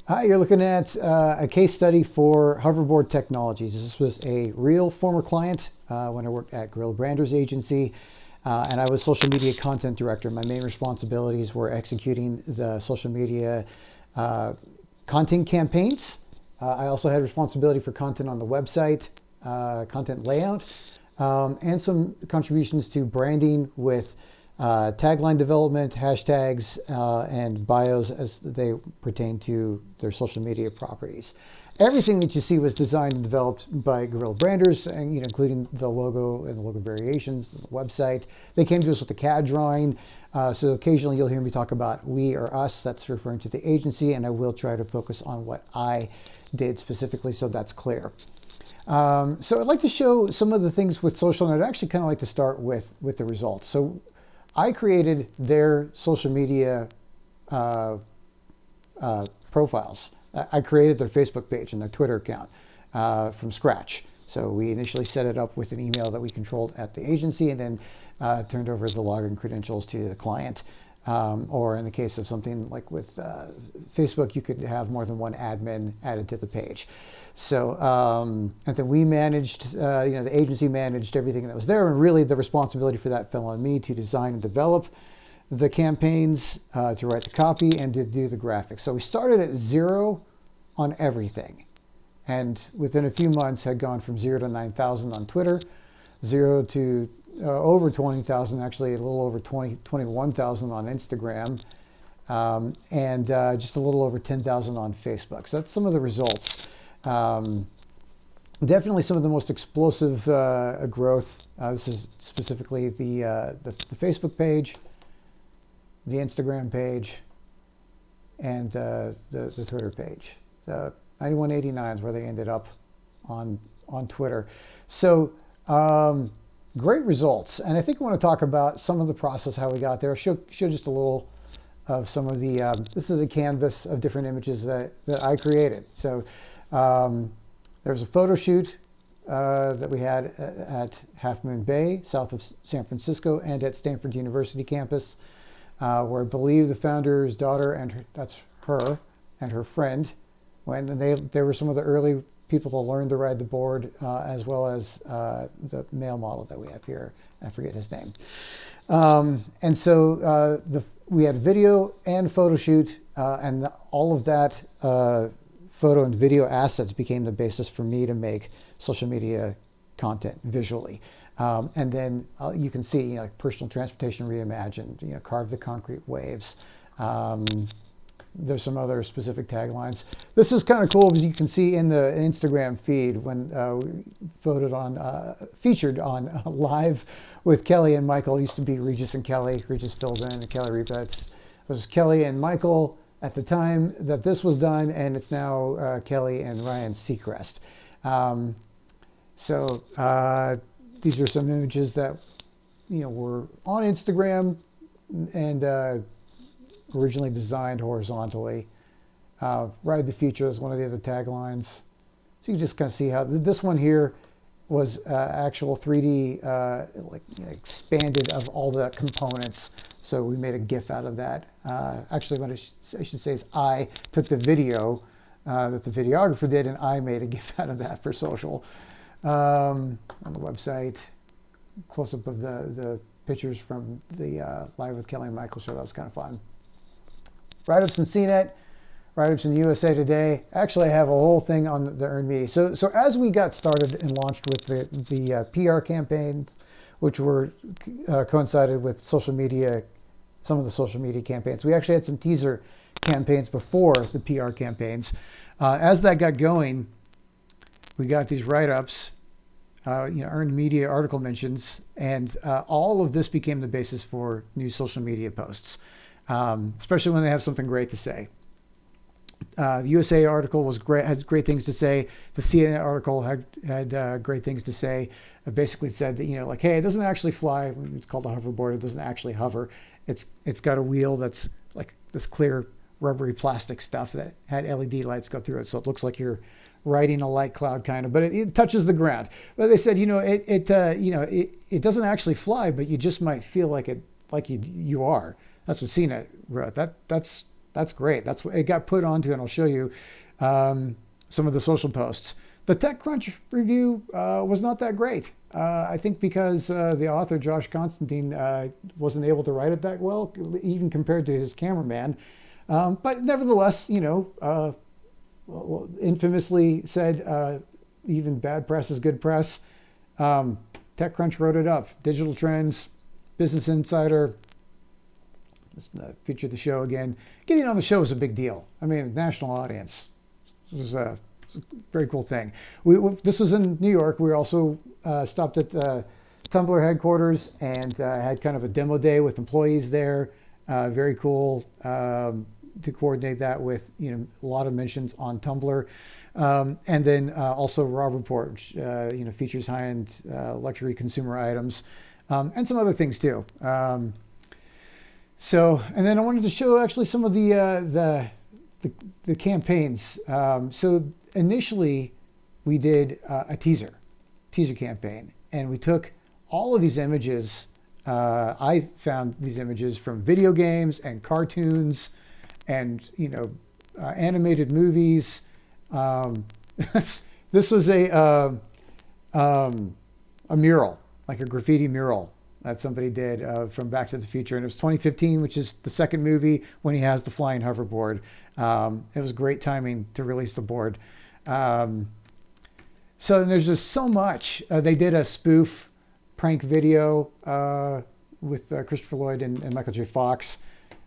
Hi, you're looking at a case study for Hoverboard Technologies. This was a real former client when I worked at Grill Brander's agency, and I was social media content director. My main responsibilities were executing the social media content campaigns. I also had responsibility for content on the website, content layout, and some contributions to branding with tagline development, hashtags, and bios as they pertain to their social media properties. Everything that you see was designed and developed by Grill Branders, and including the logo and the logo variations, the website. They came to us with a CAD drawing, so occasionally you'll hear me talk about we or us. That's referring to the agency, and I will try to focus on what I did specifically, so that's clear. So I'd like to show some of the things with social, and I'd actually kind of like to start with the results. So I created their social media profiles. I created their Facebook page and their Twitter account from scratch. So we initially set it up with an email that we controlled at the agency, and then turned over the login credentials to the client. Or in the case of something like with Facebook, you could have more than one admin added to the page. So, and then we managed, the agency managed everything that was there, and really the responsibility for that fell on me to design and develop the campaigns, to write the copy, and to do the graphics. So we started at 0 on everything, and within a few months had gone from 0 to 9,000 on Twitter, 0 to over 20,000, actually a little over 21,000 on Instagram, and just a little over 10,000 on Facebook. So that's some of the results. Definitely some of the most explosive growth. This is specifically the Facebook page, the Instagram page, and the Twitter page. 9189 is where they ended up on Twitter. So great results, and I think I want to talk about some of the process, how we got there. Show just a little of some of the. This is a canvas of different images that I created. So there was a photo shoot that we had at Half Moon Bay, south of San Francisco, and at Stanford University campus, where I believe the founder's daughter and that's her and her friend went, and they were some of the early people to learn to ride the board, as well as the male model that we have here. I forget his name. And so we had video and photo shoot, and all of that photo and video assets became the basis for me to make social media content visually. And then you can see, like personal transportation reimagined, carve the concrete waves. There's some other specific taglines. This is kind of cool because you can see in the Instagram feed when we featured on Live with Kelly and Michael. It used to be Regis and Kelly. Regis filled in, and Kelly Rebets. It was Kelly and Michael at the time that this was done, and it's now Kelly and Ryan Seacrest. These are some images that were on Instagram and originally designed horizontally. Ride the Future is one of the other taglines. So you can just kind of see how this one here was actual 3D expanded of all the components. So we made a GIF out of that. Actually, what I should say is I took the video that the videographer did, and I made a GIF out of that for social. On the website, close-up of the pictures from the Live with Kelly and Michael show. That was kind of fun. Write-ups in CNET, write-ups in USA Today. Actually, I have a whole thing on the earned media. So as we got started and launched with the PR campaigns, which were coincided with social media, some of the social media campaigns. We actually had some teaser campaigns before the PR campaigns. As that got going, we got these write-ups, earned media article mentions, and all of this became the basis for new social media posts, especially when they have something great to say. The USA article was great, had great things to say. The CNN article had great things to say. It basically said that, hey, it doesn't actually fly. It's called a hoverboard. It doesn't actually hover. It's got a wheel that's like this clear rubbery plastic stuff that had LED lights go through it, so it looks like you're riding a light cloud kind of, but it touches the ground. But they said, it doesn't actually fly, but you just might feel like you are. That's what CNET wrote. That's That's great. That's what it got put onto, and I'll show you some of the social posts. The TechCrunch review was not that great. I think because the author, Josh Constantine, wasn't able to write it that well, even compared to his cameraman. But nevertheless, infamously said, even bad press is good press. TechCrunch wrote it up. Digital Trends, Business Insider. Let's feature the show again. Getting on the show is a big deal. I mean, national audience. It was a very cool thing. This was in New York. We also stopped at Tumblr headquarters and had kind of a demo day with employees there. Very cool to coordinate that with a lot of mentions on Tumblr. And then also Hoverboard, which features high-end luxury consumer items and some other things too. So, and then I wanted to show actually some of the campaigns. So initially, we did a teaser campaign, and we took all of these images. I found these images from video games and cartoons, and animated movies. This was a mural, like a graffiti mural that somebody did from Back to the Future, and it was 2015, which is the second movie when he has the flying hoverboard. It was great timing to release the board. So there's just so much. They did a spoof prank video with Christopher Lloyd and Michael J. Fox.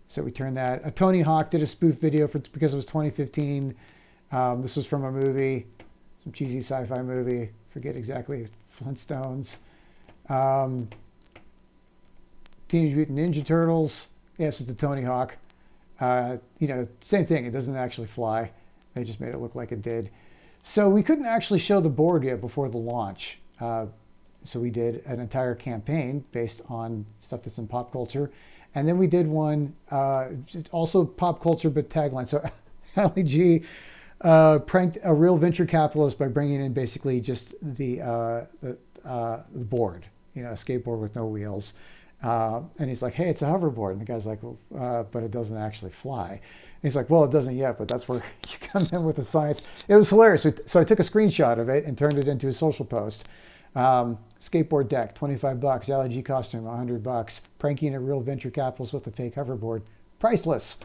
So we turned that. Tony Hawk did a spoof video because it was 2015. This was from a movie, some cheesy sci-fi movie. Forget exactly. Flintstones. Teenage Mutant Ninja Turtles. Yes, it's the Tony Hawk. Same thing. It doesn't actually fly. They just made it look like it did. So we couldn't actually show the board yet before the launch. So we did an entire campaign based on stuff that's in pop culture. And then we did one, also pop culture, but tagline. So Ali G pranked a real venture capitalist by bringing in basically just the board, a skateboard with no wheels. And he's like, hey, it's a hoverboard. And the guy's like, well, but it doesn't actually fly. And he's like, well, it doesn't yet, but that's where you come in with the science. It was hilarious. So I took a screenshot of it and turned it into a social post. Skateboard deck, $25. LG costume, $100. Pranking a real venture capitalist with a fake hoverboard. Priceless.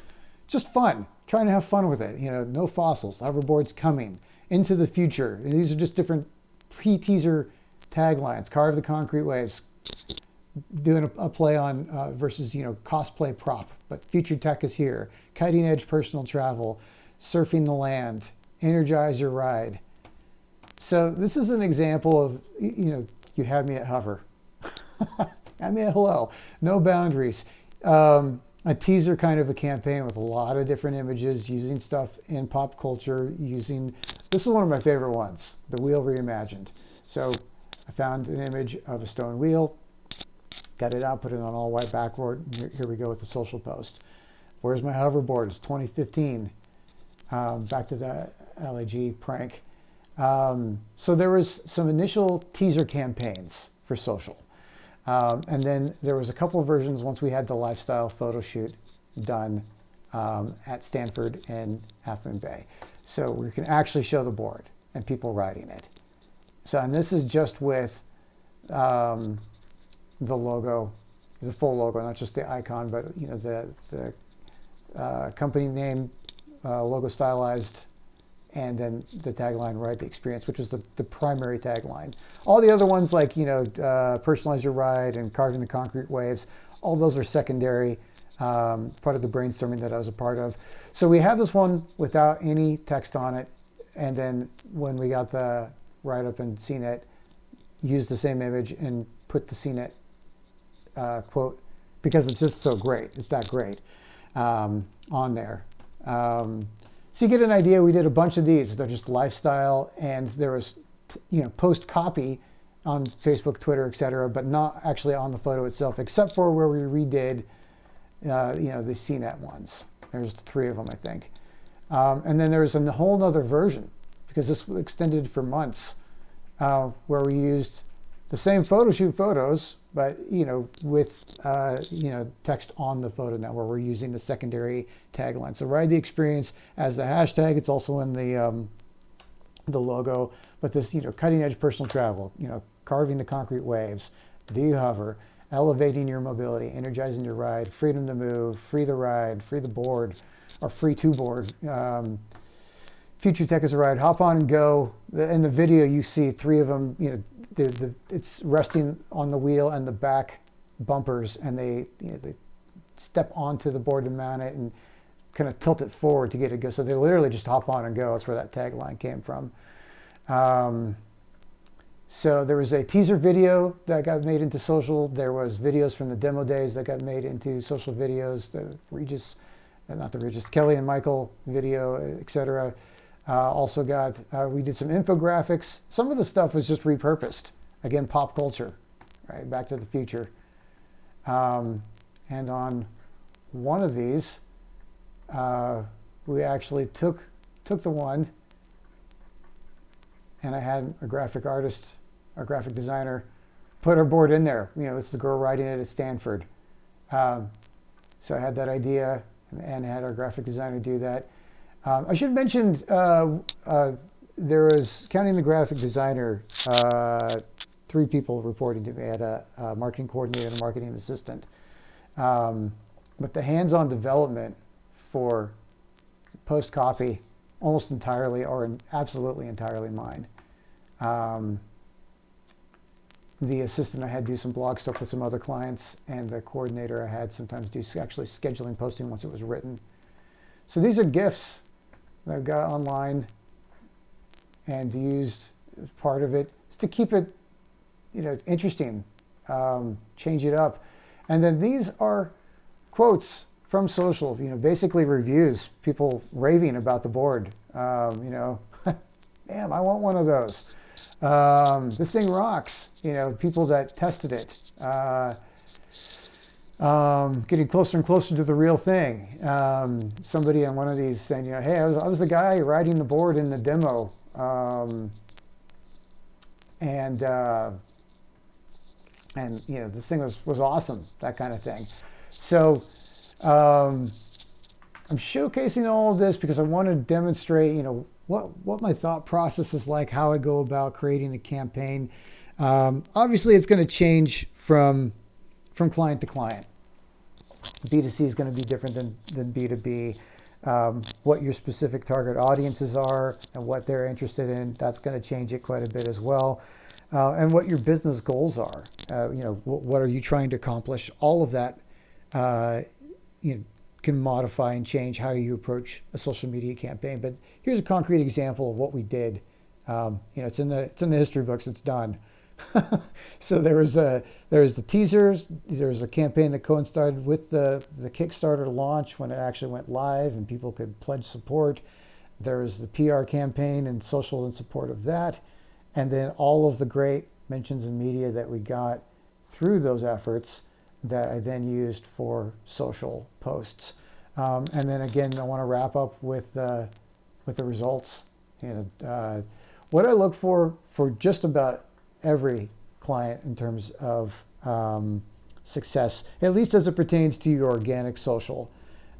Just fun. Trying to have fun with it. No fossils. Hoverboard's coming. Into the future. And these are just different pre-teaser taglines. Carve the concrete waves. Doing a play on versus cosplay prop, but future tech is here. Cutting edge personal travel, surfing the land, energize your ride. So this is an example of you had me at hover. Had me at hello. No boundaries. A teaser kind of a campaign with a lot of different images, using stuff in pop culture. This is one of my favorite ones, the wheel reimagined. So I found an image of a stone wheel. Got it out, put it on all white backboard. Here we go with the social post. Where's my hoverboard? It's 2015. Back to the LAG prank. So there was some initial teaser campaigns for social. And then there was a couple of versions once we had the lifestyle photo shoot done at Stanford and Half Moon Bay. So we can actually show the board and people riding it. So, and this is just with the logo, the full logo, not just the icon, but the company name, logo stylized, and then the tagline, ride the experience, which was the primary tagline. All the other ones like personalize your ride and carving the concrete waves, all those are secondary, part of the brainstorming that I was a part of. So we have this one without any text on it, and then when we got the write-up in CNET, used the same image and put the CNET quote, because it's just so great. It's that great on there. So you get an idea. We did a bunch of these. They're just lifestyle, and there was post copy on Facebook, Twitter, etc., but not actually on the photo itself, except for where we redid the CNET ones. There's 3 of them, I think. And then there's a whole other version, because this extended for months, where we used the same photo shoot photos, but with text on the photo now, where we're using the secondary tagline. So ride the experience as the hashtag. It's also in the logo, but this cutting edge personal travel, carving the concrete waves. Do you hover? Elevating your mobility, energizing your ride, freedom to move, free the ride, free the board, or free to board. Future tech is a ride. Hop on and go. In the video, you see three of them. It's resting on the wheel and the back bumpers, and they step onto the board to mount it and kind of tilt it forward to get it go. So they literally just hop on and go. That's where that tagline came from. So there was a teaser video that got made into social. There was videos from the demo days that got made into social videos. The Kelly and Michael video, etc. Also got, we did some infographics. Some of the stuff was just repurposed. Again, pop culture, right? Back to the Future. And on one of these, we actually took the one, and I had a graphic artist, our graphic designer, put our board in there. It's the girl riding it at Stanford. So I had that idea and had our graphic designer do that. I should have mentioned there was, counting the graphic designer, 3 people reporting to me. I had a marketing coordinator and a marketing assistant. But the hands-on development for post copy almost entirely, or absolutely entirely, mine. The assistant, I had to do some blog stuff with some other clients, and the coordinator I had sometimes do actually scheduling posting once it was written. So these are GIFs that I've got online and used as part of it, is to keep it interesting, change it up. And then these are quotes from social, basically reviews, people raving about the board. Damn, I want one of those. This thing rocks. People that tested it. Getting closer and closer to the real thing. Somebody on one of these saying, hey, I was the guy riding the board in the demo. This thing was awesome, that kind of thing. So I'm showcasing all of this because I want to demonstrate, what my thought process is like, how I go about creating a campaign. Obviously, it's going to change from client to client. B2C is going to be different than B2B. What your specific target audiences are and what they're interested in, that's going to change it quite a bit as well. And what your business goals are. What are you trying to accomplish? All of that can modify and change how you approach a social media campaign. But here's a concrete example of what we did. It's in the history books. It's done. So there was the teasers. There was a campaign that coincided with the Kickstarter launch when it actually went live and people could pledge support. There was the PR campaign and social in support of that, and then all of the great mentions in media that we got through those efforts that I then used for social posts. And then again, I want to wrap up with the results. What I look for just about every client in terms of success, at least as it pertains to your organic social.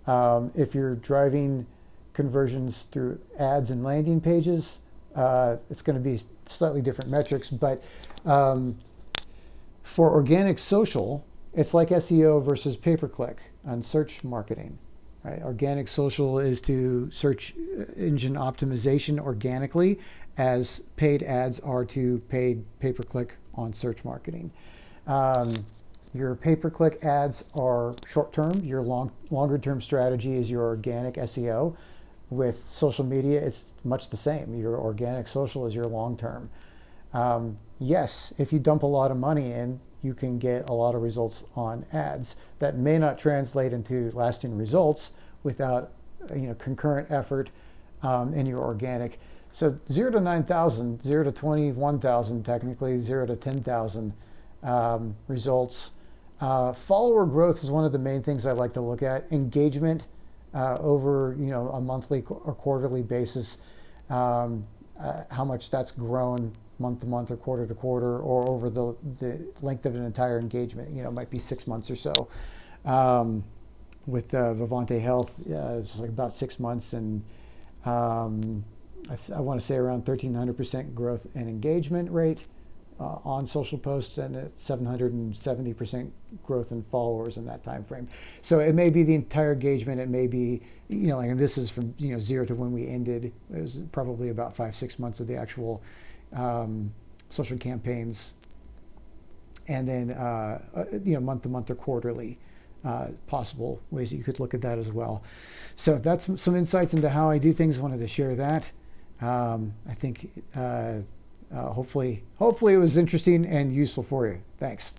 If you're driving conversions through ads and landing pages, it's going to be slightly different metrics, but for organic social, it's like SEO versus pay-per-click on search marketing. Right? Organic social is to search engine optimization organically, as paid ads are to paid pay-per-click on search marketing. Your pay-per-click ads are short-term. Your longer-term strategy is your organic SEO. With social media, it's much the same. Your organic social is your long-term. Yes, if you dump a lot of money in, you can get a lot of results on ads. That may not translate into lasting results without concurrent effort in your organic. So 0 to 9,000, 0 to 21,000, technically 0 to 10,000 results. Follower growth is one of the main things I like to look at. Engagement over a monthly or quarterly basis, how much that's grown month to month or quarter to quarter, or over the length of an entire engagement. You know, it might be 6 months or so. With Vivante Health, it's like about 6 months, and I want to say around 1,300% growth in engagement rate on social posts, and 770% growth in followers in that time frame. So it may be the entire engagement. It may be, you know, like, and this is from, you know, 0 to when we ended. It was probably about 5-6 months of the actual social campaigns, and then you know, month to month or quarterly. Possible ways that you could look at that as well. So that's some insights into how I do things. I wanted to share that. I think hopefully it was interesting and useful for you. Thanks.